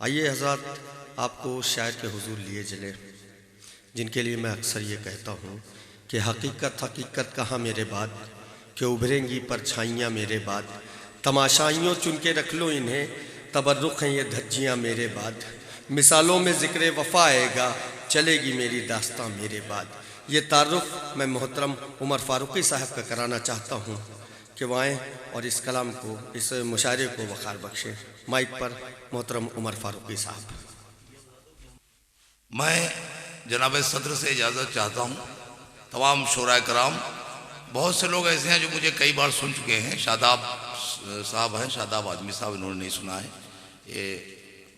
आइए हज़रात, आपको शायर के हुजूर लिए चले, जिनके लिए मैं अक्सर ये कहता हूँ कि हकीकत कहाँ मेरे बाद, कि उभरेंगी परछाइयाँ मेरे बाद, तमाशाइयों चुन के रख लो इन्हें, तबर्रुख हैं ये धज्जियाँ मेरे बाद, मिसालों में ज़िक्र वफ़ा आएगा, चलेगी मेरी दास्तां मेरे बाद। ये तारुफ़ मैं मोहतरम उमर फ़ारूक़ी साहब का कराना चाहता हूँ कि वह आएँ और इस कलाम को, इस मुशायरे को वक़ार बख्शें। माइक पर मोहतरम उमर फ़ारूक़ी साहब। मैं जनाब सदर से इजाज़त चाहता हूँ। तमाम शोराए कराम, बहुत से लोग ऐसे हैं जो मुझे कई बार सुन चुके हैं। शादाब साहब हैं, शादाब आदमी साहब, इन्होंने नहीं सुना है। ये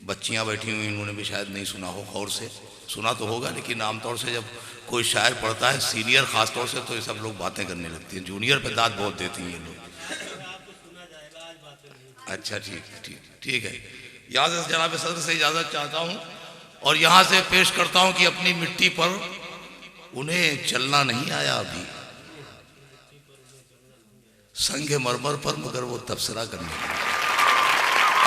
बच्चियाँ बैठी हुई, इन्होंने भी शायद नहीं सुना हो, गौर से सुना तो होगा, लेकिन आमतौर से जब कोई शायर पढ़ता है, सीनियर ख़ास तौर से, तो ये सब लोग बातें करने लगती हैं। जूनियर पे दाद बहुत देती हैं ये लोग। अच्छा, ठीक है। यहाँ से जनाब सदर से इजाज़त चाहता हूँ और यहाँ से पेश करता हूँ कि अपनी मिट्टी पर उन्हें चलना नहीं आया अभी, संगे मरमर पर मगर वो तबसरा करने लगे।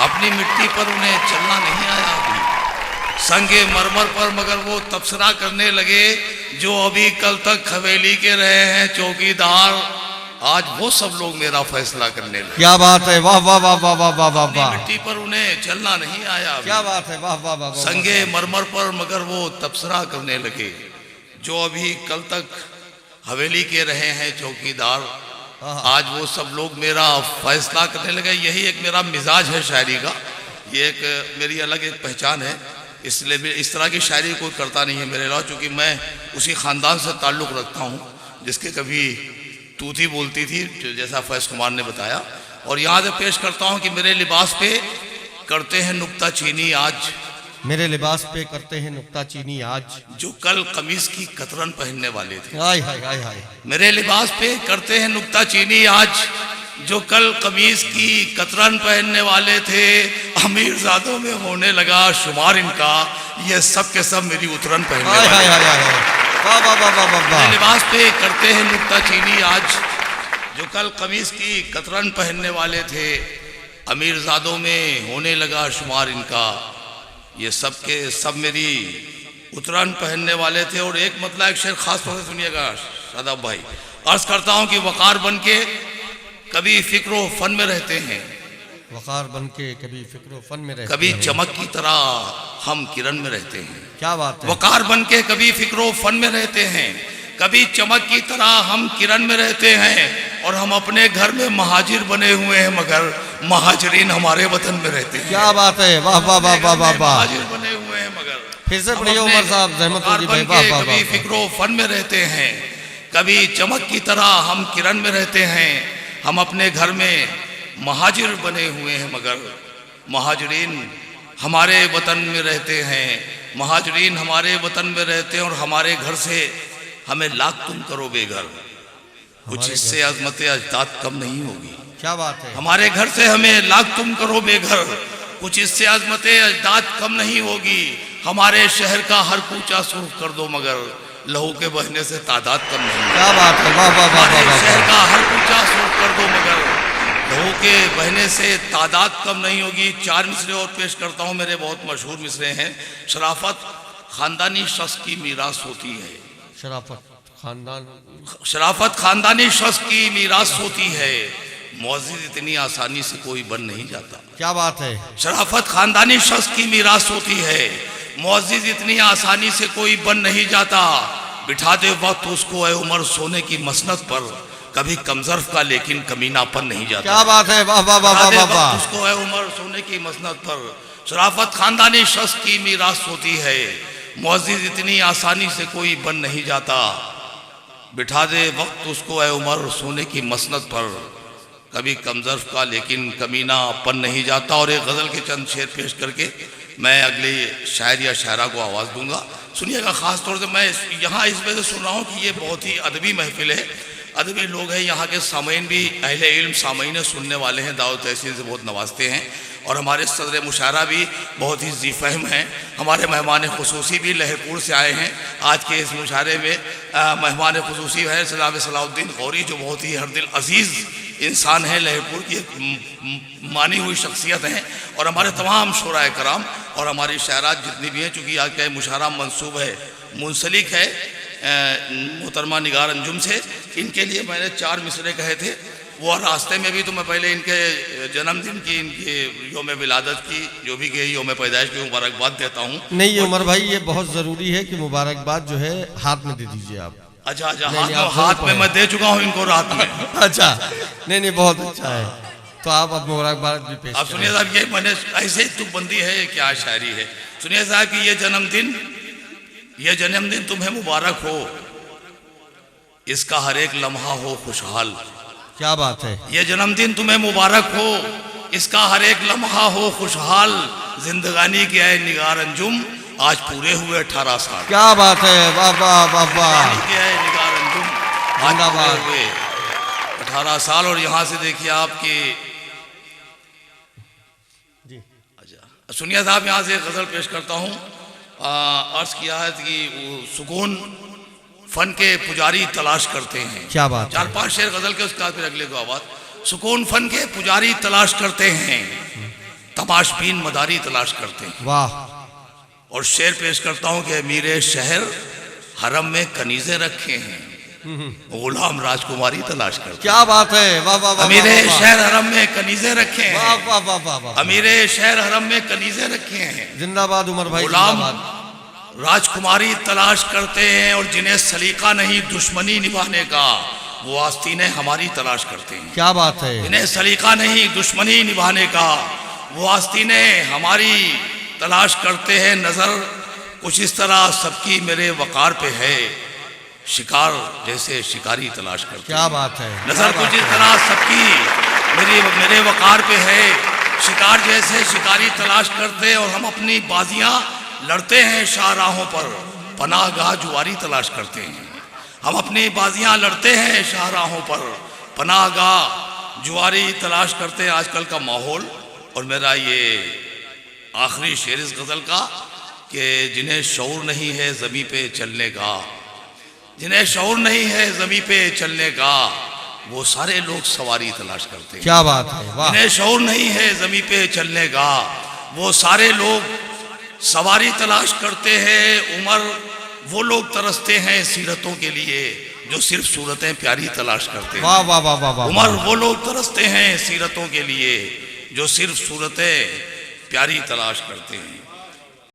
अपनी मिट्टी पर उन्हें चलना नहीं आया अभी, संगे मरमर पर मगर वो तबसरा करने लगे। जो अभी कल तक हवेली के रहे हैं चौकीदार, आज वो सब लोग मेरा फैसला करने लगे। क्या बात है, वाह वाह वाह वाह वाह वाह वाह वाह। मिट्टी पर उन्हें चलना नहीं आया, क्या बात है, वाह वाह वाह। संगे मरमर पर मगर वो तबसरा करने लगे। जो अभी कल तक हवेली के रहे हैं चौकीदार, आज वो सब लोग मेरा फैसला करने लगे। यही एक मेरा मिजाज है शायरी का, ये एक मेरी अलग एक पहचान है। इसलिए भी इस तरह की शायरी कोई करता नहीं है मेरे अलावा, चूँकि मैं उसी ख़ानदान से ताल्लुक़ रखता हूँ जिसके कभी तूती बोलती थी, जैसा फैज़ कुमार ने बताया। और यहाँ से पेश करता हूँ कि मेरे लिबास पे करते हैं नुक्ता चीनी आज, मेरे लिबास पे करते हैं नुक्ता चीनी आज, जो कल कमीज की कतरन पहनने वाले थे। हाय हाय हाय हाय। मेरे लिबास पे करते हैं नुक्ता चीनी आज, जो कल कमीज की कतरन पहनने वाले थे। अमीरजादों में होने लगा शुमार इनका, ये सब के सब मेरी उतरन पहनने वाले। हाय हाय हाय हाय। वाह वाह वाह वाह वाह। मेरे लिबास पे करते हैं नुक्ता चीनी आज, जो कल कमीज की कतरन पहनने वाले थे। अमीरजादों में होने लगा शुमार इनका, ये सब के सब मेरी उतरन पहनने वाले थे। और एक मतलब एक शेर खास तौर से सुनिएगा शादाब भाई। अर्ज करता हूँ कि वक़ार बन के कभी फिक्रो फन में रहते हैं, वक़ार बन के कभी फिक्रो फन में रहते कभी हैं, चमक की तरह हम किरण में रहते हैं। क्या बात है। वक़ार बन के कभी फिक्रो फन में रहते हैं, कभी चमक की तरह हम किरण में रहते हैं। और हम अपने घर में महाजिर बने हुए हैं, मगर महाजरीन हमारे वतन में रहते हैं। क्या बात है, वाह वाह वाह वाह वाह वाह। महाजिर बने हुए हैं, मगर फिर से पढ़िए उमर साहब, रहमतुल्लाह भाई, वाह वाह कभी वाह। फिक्रो फन में रहते हैं, कभी चमक की तरह हम किरण में रहते हैं। हम अपने घर में महाजिर बने हुए हैं, मगर महाजरीन हमारे वतन में रहते हैं। महाजरीन हमारे वतन में रहते हैं और हमारे घर से हमें लाख तुम करो बेघर, कुछ इससे अजमत अजदाद कम नहीं होगी। क्या बात है। हमारे घर से हमें लाख तुम करो बेघर, कुछ इससे अजमत अजदाद कम नहीं होगी। हमारे शहर का हर कूचा सुर्ख कर दो, मगर लहू के बहने से तादाद कम नहीं होगी। क्या बात है, वाह वाह वाह हमारे वाह। शहर का हर कूचा सुर्ख कर दो, मगर लहू के बहने से तादाद कम नहीं होगी। 4 मिसरे और पेश करता हूँ, मेरे बहुत मशहूर मिसरे हैं। शराफत खानदानी शख्स की मीरास होती है, शराफत खानदानी शख्स की मीरास होती है। मौजिद इतनी आसानी से कोई बन नहीं जाता। क्या बात है। शराफत खानदानी शख्स की मीरास होती है, मौजिद इतनी आसानी से कोई बन नहीं जाता। बिठा दे वक्त उसको ए उमर सोने की मसनद पर, कभी कमजर्फ का लेकिन कमीनापन नहीं जाता। क्या बात है, वाह वाह वाह वाह वाह। उसको ए उमर सोने की मसनद पर, शराफत खानदानी शख्स की मीरास होती है, मौजिद इतनी आसानी से कोई बन नहीं जाता। बिठा दे वक्त उसको ए उमर सोने की मसनद पर, कभी कमजर्फ का लेकिन कमीनापन नहीं जाता। और एक गज़ल के चंद शेर पेश करके मैं अगले शायर या शायरा को आवाज़ दूंगा। सुनिएगा, ख़ास तौर से मैं यहाँ इस वजह से सुन रहा हूँ कि ये बहुत ही अदबी महफिल है, अदबी लोग हैं। यहाँ के सामीन भी अहले इल्म सामीन सुनने वाले हैं, दावत तहसीन से बहुत नवाजते हैं। और हमारे सदर मुशायरा भी बहुत ही ज़ीफ़हम हैं। हमारे मेहमान खुसूसी भी लहरपुर से आए हैं। आज के इस मुशायरे में मेहमान खुसूसी है जनाब सलाउद्दीन गौरी, जो बहुत ही हर दिल अजीज़ इंसान हैं, लहरपुर की एक मानी हुई शख्सियत हैं, और हमारे तमाम शुराए कराम और हमारी शायरात जितनी भी हैं, चूँकि आज का मुशायरा मंसूब है, मुंसलिक है मोहतरमा निगार अंजुम से, इनके लिए मैंने 4 मिसरे कहे थे। वो रास्ते में भी तो मैं पहले इनके जन्मदिन की, इनके योम विलादत की, जो भी के योम पैदाइश की मुबारकबाद देता हूँ। नहीं उमर भाई, ये बहुत ज़रूरी है कि मुबारकबाद जो है हाथ में दे दीजिए आप। अच्छा, हाथ में मैं दे चुका हूँ इनको रात में। अच्छा, नहीं बहुत अच्छा है, तो आप अब मुबारकबाद भी पेश आप सुनिए साहब, ये मैंने ऐसे ही तुकबंदी है, क्या शायरी है। सुनिए साहब कि ये जन्मदिन तुम्हें मुबारक हो, इसका हर एक लम्हा हो खुशहाल। क्या बात है। ये जन्मदिन तुम्हें मुबारक हो, इसका हर एक लम्हा हो खुशहाल। जिंदगानी के आए निगार अंजुम, आज पूरे हुए 18 साल। क्या बात है, वाह वाह वाह वाह। के आए निगार अंजुम, आज पूरे हुए 18 साल। और यहाँ से देखिए आपकी जी। अच्छा सुनिए साहब, यहाँ से एक गज़ल पेश करता हूँ। अर्ज किया है कि सुकून फन के पुजारी तलाश करते हैं। क्या बात। 4-5 शेर गजल के, उसके बाद फिर अगले को आवाज। सुकून फन के पुजारी तलाश करते हैं, तमाशबीन मदारी तलाश करते हैं। वाह। और शेर पेश करता हूं कि अमीरे शहर हरम में कनीजे रखे हैं, गुलाम राजकुमारी तलाश करते हैं। क्या बात है, वाह वाह वाह। अमीरे शहर हरम में कनीजे रखे हैं, वाह वाह वाह वाह वाह। अमीरे शहर हरम में कनीजे रखे हैं। जिंदाबाद उमर भाई। गुलाम राजकुमारी तलाश करते हैं, और जिन्हें सलीका नहीं दुश्मनी निभाने का, वो आस्तीनें हमारी तलाश करते हैं। क्या बात है। जिन्हें सलीका नहीं दुश्मनी निभाने का, वो आस्तीनें हमारी तलाश करते हैं। नजर कुछ इस तरह सबकी मेरे वकार पे है, शिकार जैसे शिकारी तलाश करते हैं। क्या बात है। नजर कुछ इस तरह सबकी मेरे वकार पे है, शिकार जैसे शिकारी तलाश करते हैं। और हम अपनी बाजियां लड़ते हैं शाहराहों पर, पनाहगाह जुआरी तलाश करते हैं। हम अपनी बाजियां लड़ते हैं शाहराहों पर, पनाहगाह जुआरी तलाश करते हैं। आजकल का माहौल, और मेरा ये आखिरी शेर इस गज़ल का, कि जिन्हें शऊर नहीं है ज़मीं पे चलने का, जिन्हें शऊर नहीं है ज़मीं पे चलने का, वो सारे लोग सवारी तलाश करते हैं। क्या बात है, वाह। जिन्हें शऊर नहीं है ज़मीं पे चलने का, वो सारे लोग सवारी तलाश करते हैं। उमर वो लोग तरसते हैं सीरतों के लिए, जो सिर्फ सूरतें प्यारी तलाश करते हैं। वाह वाह वाह वाह वाह। उमर वो लोग तरसते हैं सीरतों के लिए, जो सिर्फ सूरतें प्यारी तलाश करते हैं।